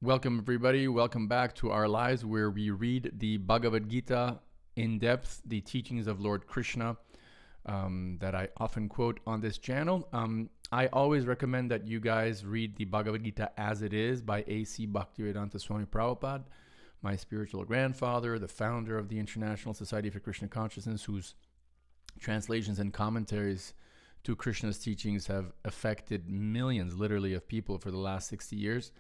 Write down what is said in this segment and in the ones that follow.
Welcome, everybody. Welcome back to our lives where we read the Bhagavad-Gita in depth, the teachings of Lord Krishna that I often quote on this channel. I always recommend that you guys read the Bhagavad-Gita as it is by A.C. Bhaktivedanta Swami Prabhupada, my spiritual grandfather, the founder of the International Society for Krishna Consciousness, whose translations and commentaries to Krishna's teachings have affected millions, literally, of people for the last 60 years.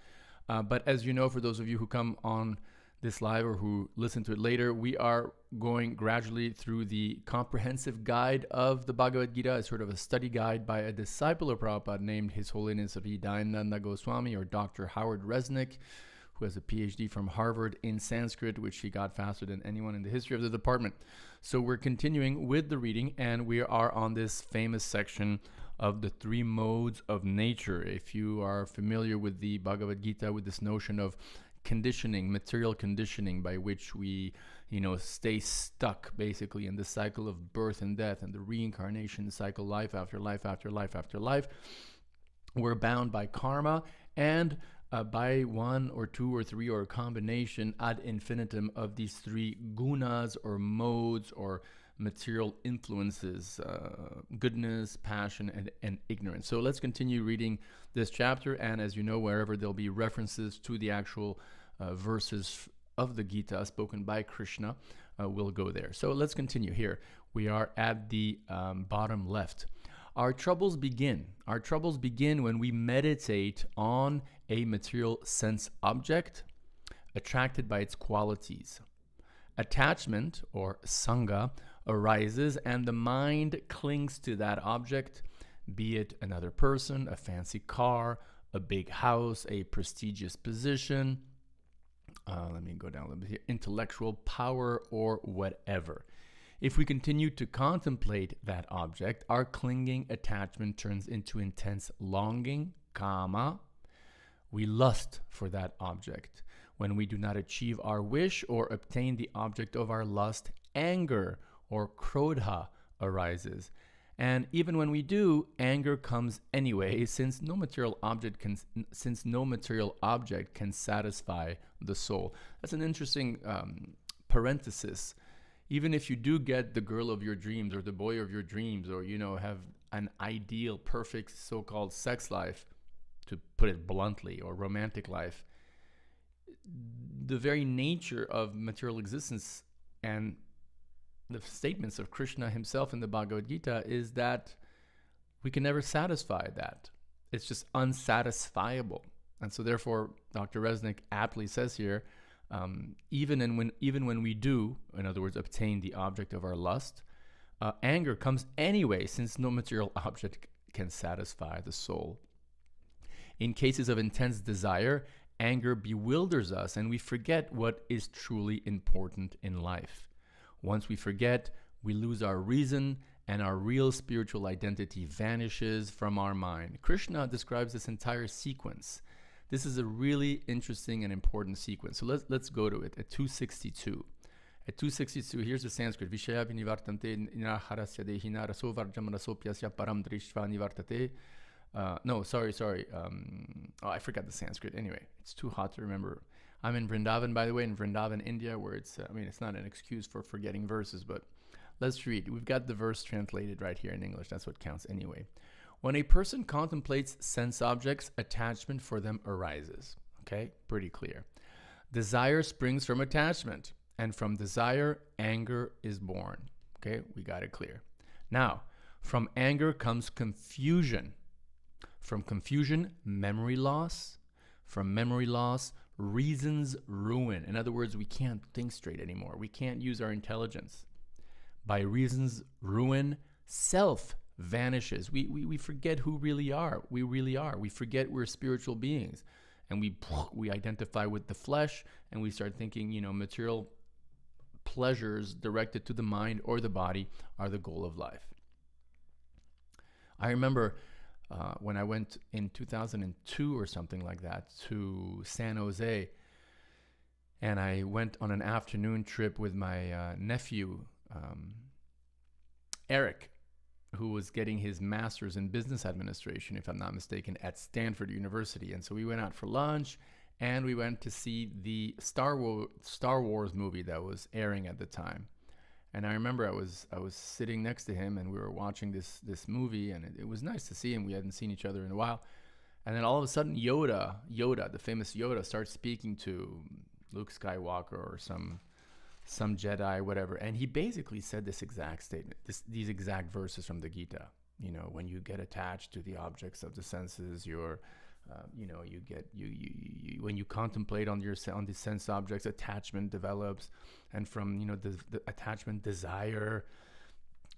But as you know, for those of you who come on this live or who listen to it later, we are going gradually through the comprehensive guide of the Bhagavad Gita, as sort of a study guide by a disciple of Prabhupada named His Holiness H.D Goswami, or Dr. Howard Resnick, who has a Ph.D. from Harvard in Sanskrit, which he got faster than anyone in the history of the department. So we're continuing with the reading, and we are on this famous section of the three modes of nature. If you are familiar with the Bhagavad Gita, with this notion of conditioning, material conditioning, by which we, stay stuck basically in the cycle of birth and death and the reincarnation cycle, life after life after life after life, we're bound by karma and by one or two or three or a combination ad infinitum of these three gunas or modes or material influences, goodness, passion, and ignorance. So let's continue reading this chapter, and as you know, wherever there'll be references to the actual verses of the Gita spoken by Krishna, we'll go there. So let's continue here. We are at the bottom left. Our troubles begin. Our troubles begin when we meditate on a material sense object, attracted by its qualities. Attachment, or sangha, arises and the mind clings to that object, be it another person, a fancy car, a big house, a prestigious position, let me go down a little bit here, intellectual power, or whatever. If we continue to contemplate that object, our clinging attachment turns into intense longing, kama. We lust for that object. When we do not achieve our wish or obtain the object of our lust, anger or krodha arises. And even when we do, anger comes anyway, since no material object can satisfy the soul. That's an interesting parenthesis. Even if you do get the girl of your dreams or the boy of your dreams, or have an ideal, perfect so-called sex life, to put it bluntly, or romantic life, the very nature of material existence and the statements of Krishna himself in the Bhagavad Gita is that we can never satisfy that. It's just unsatisfiable. And so therefore, Dr. Resnick aptly says here, even when we do, in other words, obtain the object of our lust, anger comes anyway, since no material object can satisfy the soul. In cases of intense desire, anger bewilders us and we forget what is truly important in life. Once we forget, we lose our reason and our real spiritual identity vanishes from our mind. Krishna describes this entire sequence. This is a really interesting and important sequence. So let's go to it at 262. At 262, here's the Sanskrit. Vishaya vinivartante niraharasya dehina raso varjam rasopyasya param drishva nivartate. I forgot the Sanskrit. Anyway, it's too hot to remember. I'm in Vrindavan, by the way, in Vrindavan, India, where it's not an excuse for forgetting verses, but let's read. We've got the verse translated right here in English. That's what counts anyway. When a person contemplates sense objects, attachment for them arises. Okay, pretty clear. Desire springs from attachment, and from desire, anger is born. Okay, we got it clear. Now, from anger comes confusion. From confusion, memory loss. From memory loss, reason's ruin. In other words, we can't think straight anymore. We can't use our intelligence. By reason's ruin, self vanishes. We forget who we really are. We forget we're spiritual beings. And we identify with the flesh, and we start thinking, material pleasures directed to the mind or the body are the goal of life. I remember when I went in 2002 or something like that to San Jose, and I went on an afternoon trip with my nephew, Eric, who was getting his master's in business administration, if I'm not mistaken, at Stanford University. And so we went out for lunch, and we went to see the Star Wars movie that was airing at the time. And I remember I was sitting next to him, and we were watching this movie, and it was nice to see him. We hadn't seen each other in a while. And then all of a sudden, Yoda, the famous Yoda, starts speaking to Luke Skywalker or some Jedi, whatever. And he basically said this exact statement, these exact verses from the Gita. You know, when you get attached to the objects of the senses, when you contemplate on the sense objects, attachment develops, and from the attachment, desire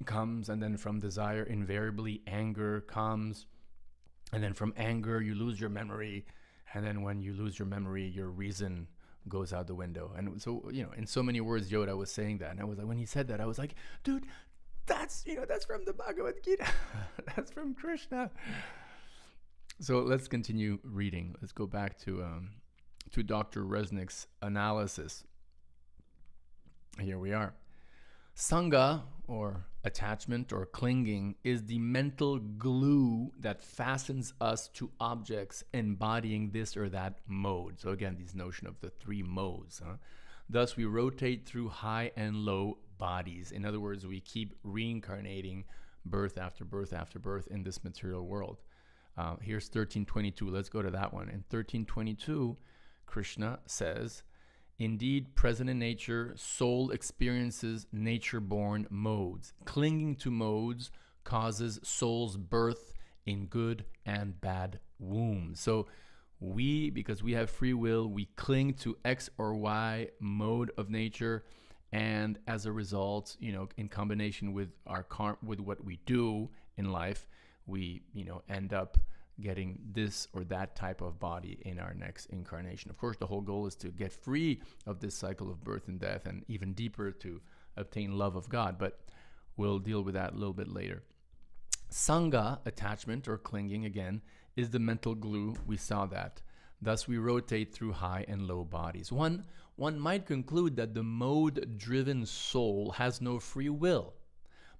comes, and then from desire invariably anger comes, and then from anger you lose your memory, and then when you lose your memory, your reason goes out the window. And so, in so many words, Yoda was saying that, and I was like, when he said that, I was like, dude, that's from the Bhagavad-Gita. That's from Krishna. So let's continue reading. Let's go back to Dr. Resnick's analysis. Here we are. Sangha, or attachment or clinging, is the mental glue that fastens us to objects embodying this or that mode. So again, this notion of the three modes. Thus, we rotate through high and low bodies. In other words, we keep reincarnating birth after birth after birth in this material world. Here's 1322. Let's go to that one. In 1322, Krishna says, indeed, present in nature, soul experiences nature-born modes. Clinging to modes causes soul's birth in good and bad wombs. So because we have free will, we cling to X or Y mode of nature, and as a result, in combination with with what we do in life, we end up getting this or that type of body in our next incarnation. Of course, the whole goal is to get free of this cycle of birth and death, and even deeper to obtain love of God, but we'll deal with that a little bit later. Sangha, attachment or clinging, again, is the mental glue. We saw that. Thus, we rotate through high and low bodies. One might conclude that the mode-driven soul has no free will,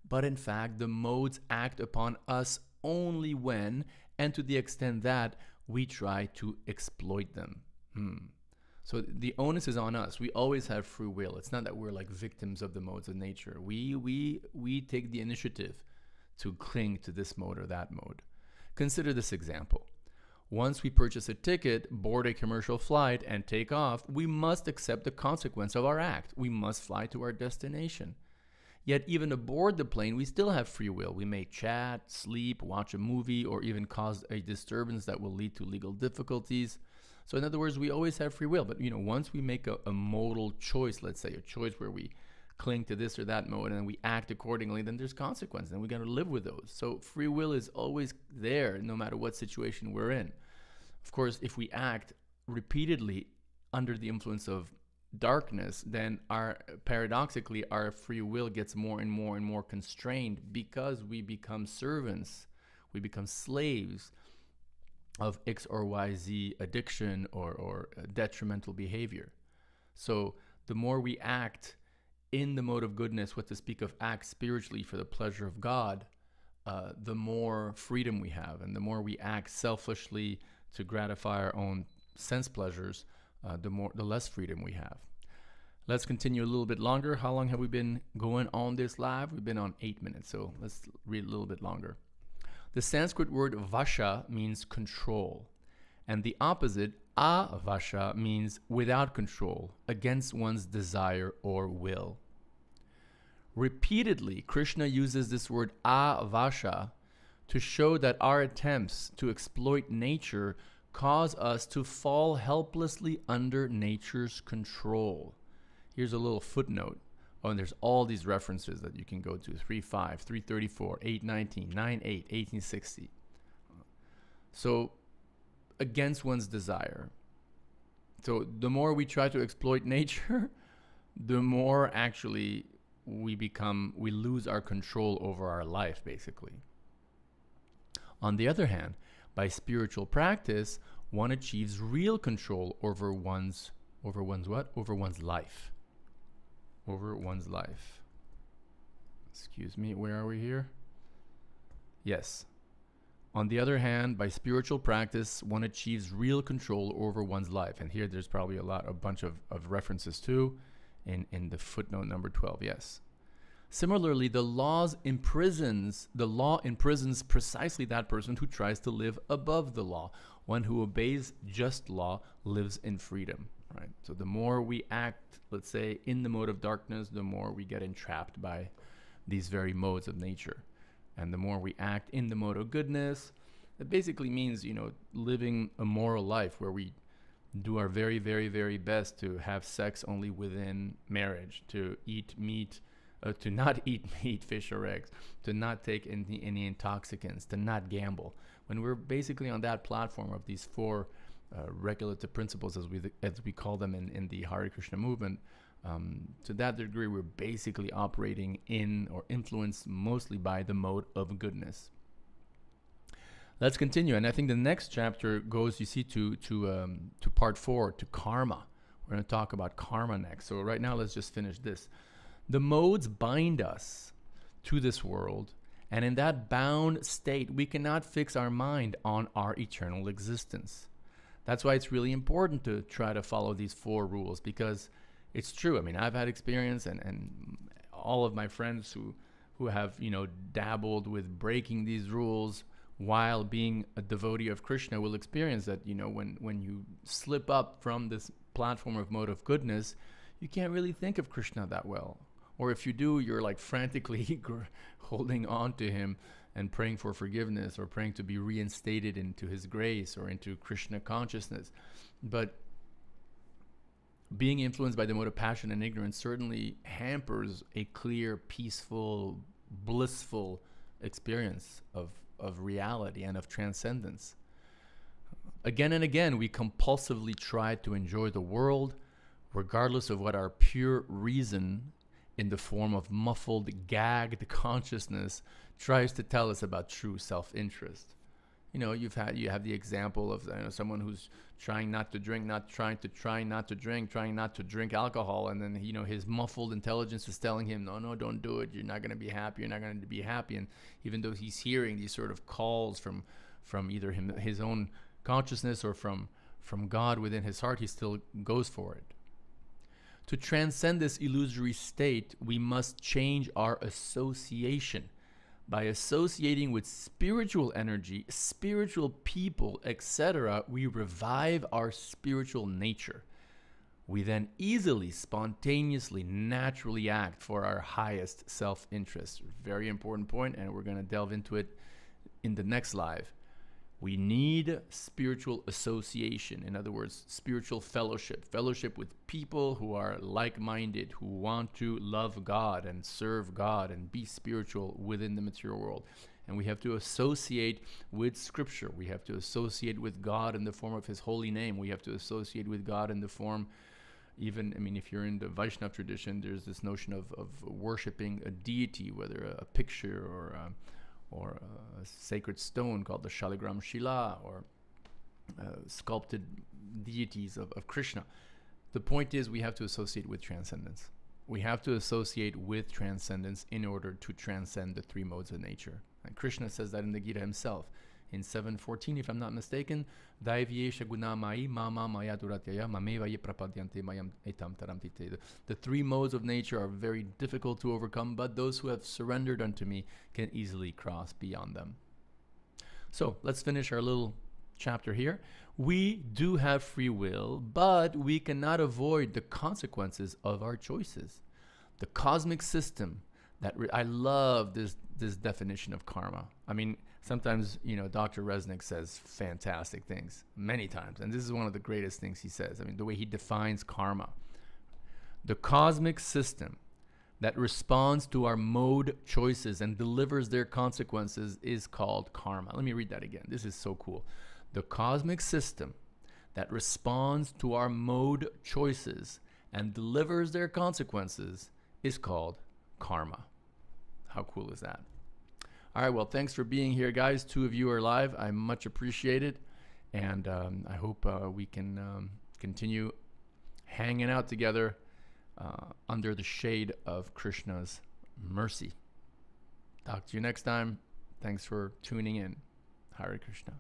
but in fact, the modes act upon us only when, and to the extent that, we try to exploit them. So the onus is on us. We always have free will. It's not that we're like victims of the modes of nature. We take the initiative to cling to this mode or that mode. Consider this example. Once we purchase a ticket, board a commercial flight, and take off, we must accept the consequence of our act. We must fly to our destination. Yet even aboard the plane, we still have free will. We may chat, sleep, watch a movie, or even cause a disturbance that will lead to legal difficulties. So in other words, we always have free will. But once we make a modal choice, let's say a choice where we cling to this or that mode and we act accordingly, then there's consequences, and we got to live with those. So free will is always there, no matter what situation we're in. Of course, if we act repeatedly under the influence of darkness, then paradoxically our free will gets more and more and more constrained, because we become servants, we become slaves of X or Y, Z addiction or detrimental behavior. So the more we act in the mode of goodness, what to speak of act spiritually for the pleasure of God, the more freedom we have, and the more we act selfishly to gratify our own sense pleasures, the less freedom we have. Let's continue a little bit longer. How long have we been going on this live? We've been on 8 minutes, so let's read a little bit longer. The Sanskrit word vasha means control, and the opposite, avasha, means without control, against one's desire or will. Repeatedly, Krishna uses this word avasha to show that our attempts to exploit nature cause us to fall helplessly under nature's control. Here's a little footnote. Oh, and there's all these references that you can go to: 3.5, 334, 819, 9.8, 1860. So, against one's desire. So the more we try to exploit nature, the more actually we lose our control over our life, basically. On the other hand, by spiritual practice, one achieves real control over one's what? Over one's life. Over one's life. Excuse me, where are we here? Yes. On the other hand, by spiritual practice, one achieves real control over one's life. And here there's probably a bunch of references too in the footnote number 12, yes. Similarly, the law imprisons precisely that person who tries to live above the law. One who obeys just law lives in freedom, right? So the more we act, let's say, in the mode of darkness, the more we get entrapped by these very modes of nature. And the more we act in the mode of goodness, it basically means, living a moral life where we do our very, very, very best to have sex only within marriage, to eat meat, to not eat meat, fish, or eggs, to not take any intoxicants, to not gamble. When we're basically on that platform of these four regulative principles, as we call them in the Hare Krishna movement, to that degree, we're basically operating in or influenced mostly by the mode of goodness. Let's continue, and I think the next chapter goes, you see, to part 4, to karma. We're going to talk about karma next. So right now, let's just finish this. The modes bind us to this world, and in that bound state, we cannot fix our mind on our eternal existence. That's why it's really important to try to follow these 4 rules, because it's true. I mean, I've had experience, and all of my friends who have, dabbled with breaking these rules while being a devotee of Krishna will experience that, when you slip up from this platform of mode of goodness, you can't really think of Krishna that well. Or if you do, you're like frantically holding on to him and praying for forgiveness, or praying to be reinstated into his grace or into Krishna consciousness. But being influenced by the mode of passion and ignorance certainly hampers a clear, peaceful, blissful experience of reality and of transcendence. Again and again, we compulsively try to enjoy the world, regardless of what our pure reason, in the form of muffled, gagged consciousness, tries to tell us about true self-interest. You have the example of someone who's trying not to drink, trying not to drink alcohol, and then his muffled intelligence is telling him, no, don't do it. You're not going to be happy. You're not going to be happy. And even though he's hearing these sort of calls from either his own consciousness or from God within his heart, he still goes for it. To transcend this illusory state, we must change our association. By associating with spiritual energy, spiritual people, etc., we revive our spiritual nature. We then easily, spontaneously, naturally act for our highest self-interest. Very important point, and we're going to delve into it in the next live. We need spiritual association. In other words, spiritual fellowship with people who are like-minded, who want to love God and serve God and be spiritual within the material world. And we have to associate with Scripture. We have to associate with God in the form of His holy name. We have to associate with God in the form, if you're in the Vaishnava tradition, there's this notion of worshiping a deity, whether a picture or a sacred stone called the Shaligram Shila, or sculpted deities of Krishna. The point is, we have to associate with transcendence. We have to associate with transcendence in order to transcend the 3 modes of nature. And Krishna says that in the Gita himself. In 7:14, if I'm not mistaken, Daivyesha gunamai mama maya duratyaya mameva ye prapadyante mayam etam taramtite. The 3 modes of nature are very difficult to overcome, but those who have surrendered unto me can easily cross beyond them. So let's finish our little chapter here. We do have free will, but we cannot avoid the consequences of our choices. The cosmic system I love this definition of karma. Sometimes, Dr. Resnick says fantastic things many times. And this is one of the greatest things he says. The way he defines karma. The cosmic system that responds to our mode choices and delivers their consequences is called karma. Let me read that again. This is so cool. The cosmic system that responds to our mode choices and delivers their consequences is called karma. How cool is that? All right, well, thanks for being here, guys. 2 of you are live. I much appreciate it. And I hope we can continue hanging out together under the shade of Krishna's mercy. Talk to you next time. Thanks for tuning in. Hare Krishna.